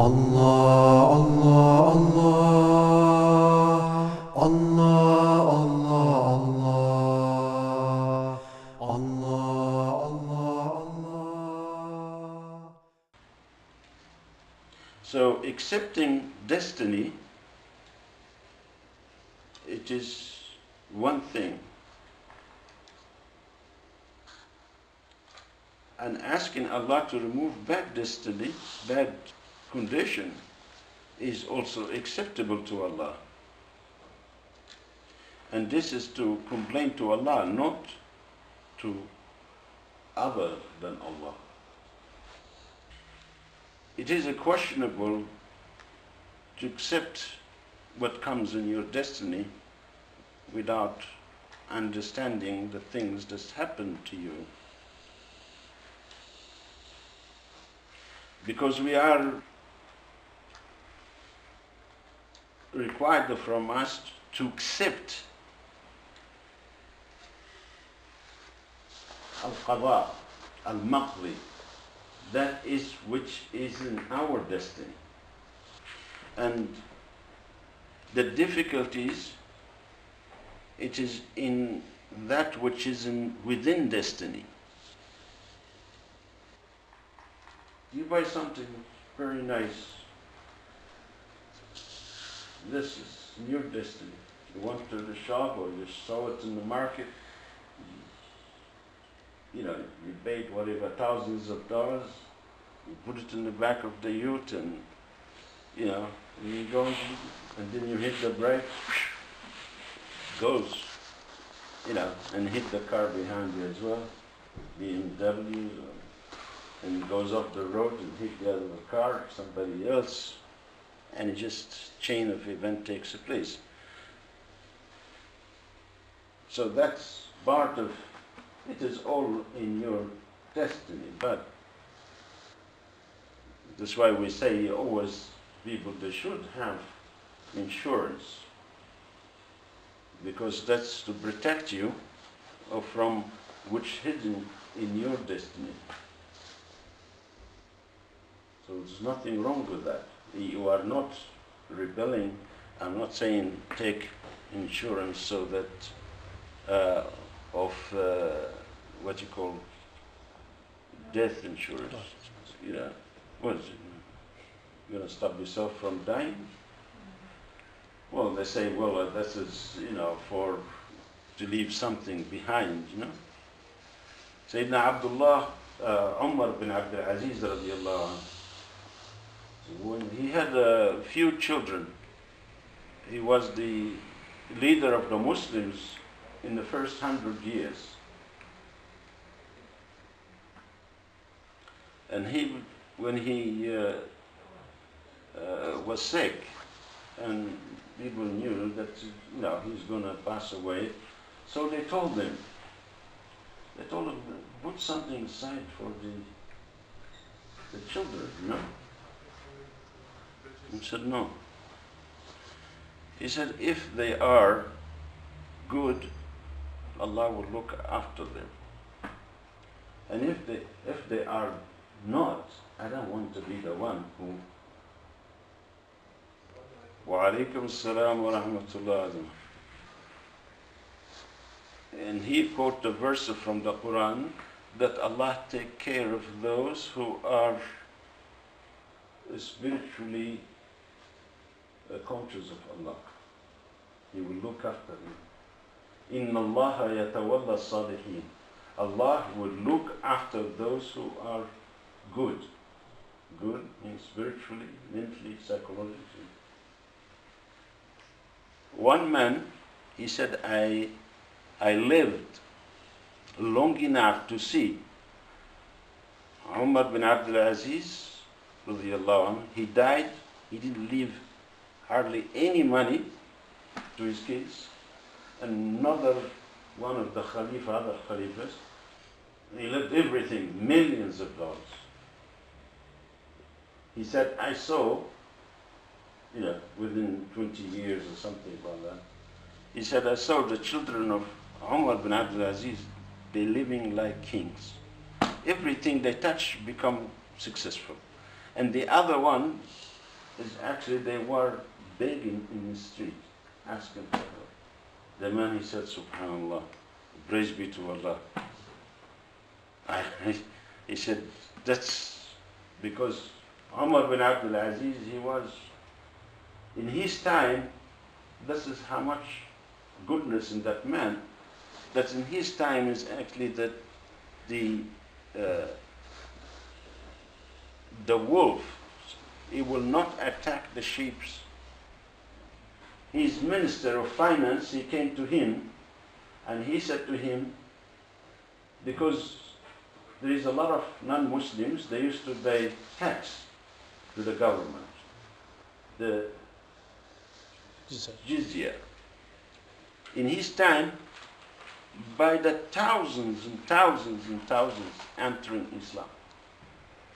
Allah, Allah, Allah, Allah, Allah, Allah, Allah, Allah. So accepting destiny, it is one thing. And asking Allah to remove bad destiny, bad condition, is also acceptable to Allah. And this is to complain to Allah, not to other than Allah. It is questionable to accept what comes in your destiny without understanding the things that happen to you. Because we are required from us to accept al-qada, al-maqdi, that is which is in our destiny. And the difficulties, it is in that which is within destiny. You buy something very nice. This is your destiny. You went to the shop or you saw it in the market. You paid whatever, thousands of dollars. You put it in the back of the ute and, you go and then you hit the brake. Goes, and hit the car behind you as well. BMW. And it goes off the road and hit the other car, somebody else, and just chain of event takes place. So that's part of, it is all in your destiny, but that's why we say always people, they should have insurance, because that's to protect you from which hidden in your destiny. So there's nothing wrong with that. You are not rebelling. I'm not saying take insurance so that what you call death insurance. What is it? You're going to stop yourself from dying? Well, they say, well, this is, for to leave something behind, Sayyidina Abdullah, Umar bin Abdul Aziz radiallahu anhu, when he had a few children, he was the leader of the Muslims in the first 100 years. And when he was sick, and people knew that he's going to pass away, so they told him, put something aside for the children, He said, no. He said, if they are good, Allah will look after them. And if they are not, I don't want to be the one who. Wa alaikum assalam wa rahmatullah. And he quoted a verse from the Quran that Allah take care of those who are spiritually conscious of Allah. He will look after them. Inna Allah yatawalla salihin. Allah will look after those who are good. Good means spiritually, mentally, psychologically. One man, he said, I lived long enough to see Umar bin Abdul Aziz, radiallahu anhu, he died, he didn't leave hardly any money to his kids. Another one of the other Khalifas, he left everything, millions of dollars. He said, I saw, within 20 years or something like that, he said, I saw the children of Umar bin Abdul Aziz, they living like kings. Everything they touch become successful. And the other one, is actually they were begging in the street, asking for help. The man, he said, Subhanallah, praise be to Allah. He said, that's because Umar bin Abdul Aziz, he was, in his time, this is how much goodness in that man, that in his time is actually that the wolf, he will not attack the sheep. His minister of finance, he came to him and he said to him, because there is a lot of non-Muslims, they used to pay tax to the government, the jizya. In his time, by the thousands and thousands and thousands entering Islam.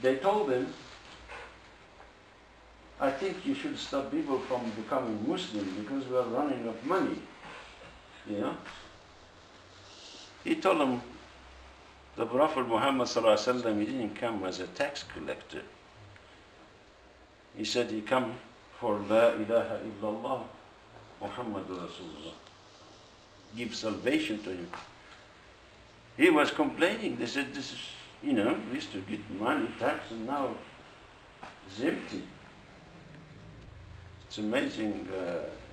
They told him, I think you should stop people from becoming Muslim because we are running out of money. You know? He told them, the Prophet Muhammad ﷺ, he didn't come as a tax collector. He said he come for La ilaha illallah Muhammadur Rasulullah. Give salvation to him. He was complaining. They said, this is, you know, we used to get money, tax, and now it's empty. It's amazing,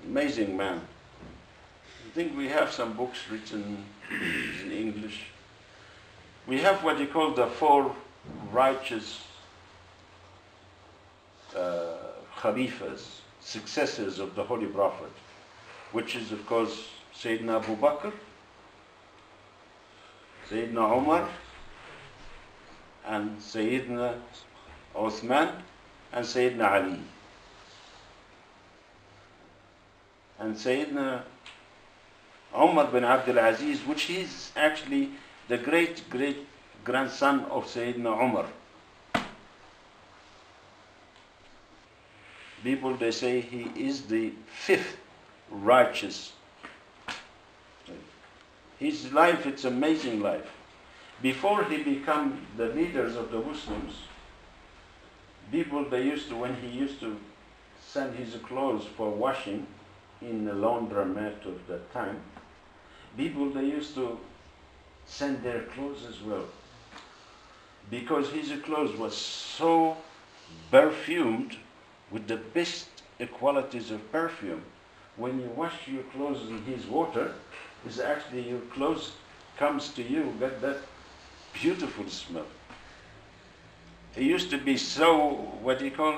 amazing man. I think we have some books written in English. We have what you call the four righteous Khalifas, successors of the Holy Prophet, which is, of course, Sayyidina Abu Bakr, Sayyidina Umar, and Sayyidina Uthman, and Sayyidina Ali. And Sayyidina Umar bin Abdul Aziz, which is actually the great-great-grandson of Sayyidina Umar. People, they say he is the fifth righteous. His life, it's amazing life. Before he became the leaders of the Muslims, people, they used to, when he used to send his clothes for washing in the laundromat of that time, people, they used to send their clothes as well. Because his clothes was so perfumed with the best qualities of perfume. When you wash your clothes in his water, is actually your clothes comes to you, get that beautiful smell. He used to be so, what do you call,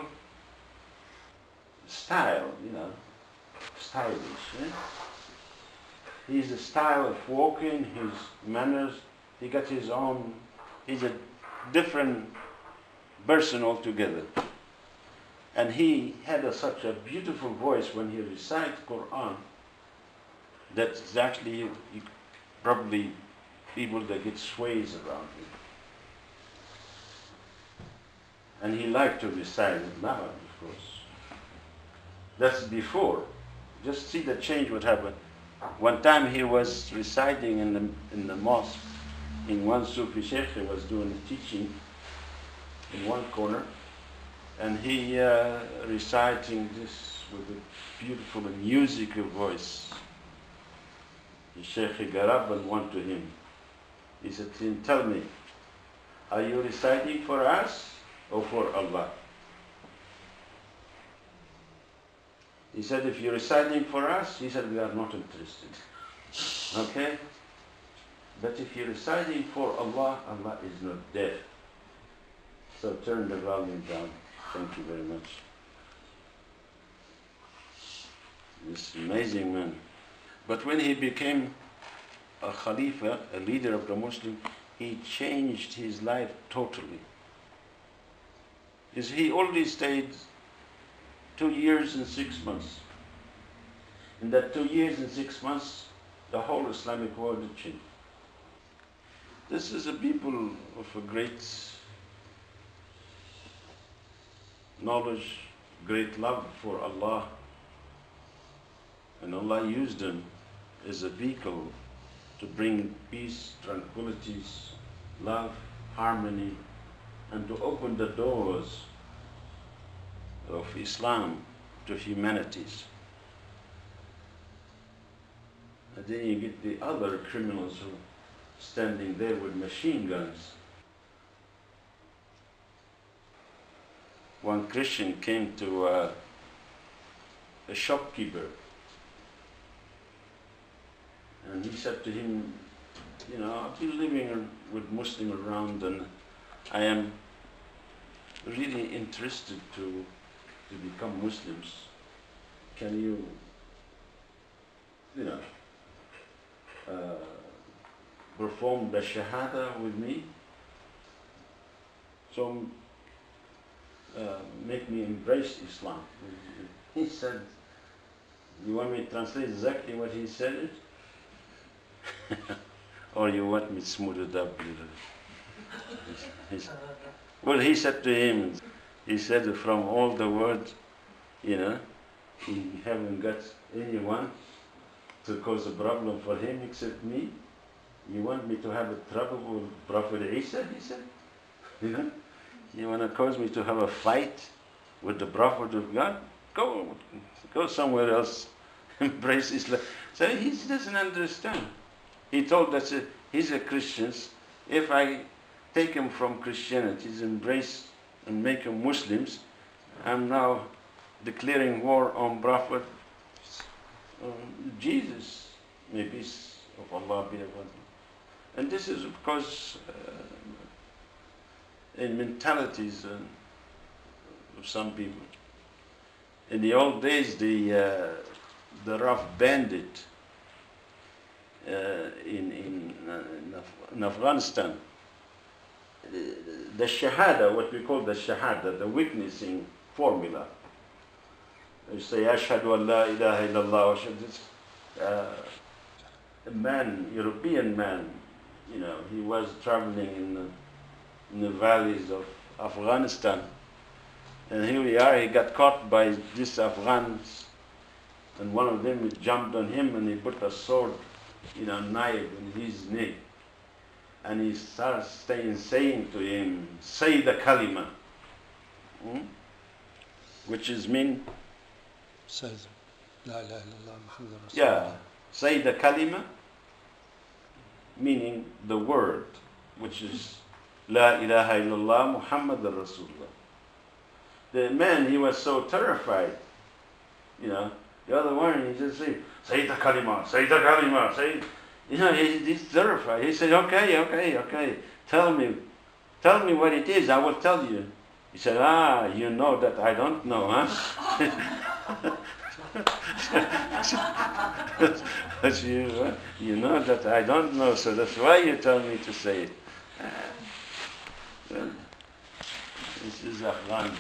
style, you know, stylish. His style of walking, his manners, he got his own, he's a different person altogether. And he had such a beautiful voice when he recited Quran, that it's actually probably people that get sways around him. And he liked to recite it now, of course. That's before. Just see the change what happened. One time he was reciting in the mosque, in one Sufi Sheikh, he was doing a teaching in one corner, and he reciting this with a beautiful musical voice. The Sheikh got up and went to him. He said, tell me, are you reciting for us or for Allah? He said, if you're reciting for us, he said, we are not interested. Okay? But if you're reciting for Allah, Allah is not deaf. So turn the volume down. Thank you very much. This amazing man. But when he became a Khalifa, a leader of the Muslim, he changed his life totally. He only stayed 2 years and 6 months. In that 2 years and 6 months, the whole Islamic world had changed. This is a people of a great knowledge, great love for Allah. And Allah used them as a vehicle to bring peace, tranquility, love, harmony, and to open the doors of Islam to humanities. And then you get the other criminals who are standing there with machine guns. One Christian came to a shopkeeper, and he said to him, you know, I've been living with Muslims around, and I am really interested to become Muslims. Can you, perform the Shahada with me? So make me embrace Islam. He said, you want me to translate exactly what he said? Or you want me to smooth it up a little? Well, he said to him, he said, from all the world, you haven't got anyone to cause a problem for him except me. You want me to have a trouble with Prophet Isa, he said? You want to cause me to have a fight with the Prophet of God? Go somewhere else, embrace Islam. So he doesn't understand. He told us he's a Christian. If I take him from Christianity, embrace and make him Muslims, I'm now declaring war on Prophet Jesus. May peace of Allah be upon him. And this is of course in mentalities of some people. In the old days, the rough bandit in Afghanistan, the Shahada, what we call the Shahada, the witnessing formula. You say, Ashhadu an la ilaha illallah. A man, European man, he was traveling in the valleys of Afghanistan. And here we are, he got caught by these Afghans, and one of them jumped on him and he put a sword, knife in his neck. And he starts saying to him, say the kalima, which is mean, say La ilaha illallah Muhammad Rasulullah. Yeah, say the kalima, meaning the word, which is La ilaha illallah Muhammad Rasulullah. The man, he was so terrified, the other one, he just said, say the kalima, say, he's terrified. He said, okay, tell me what it is, I will tell you. He said, you know that I don't know, huh? You know that I don't know, so that's why you tell me to say it. Well, this is Afghan,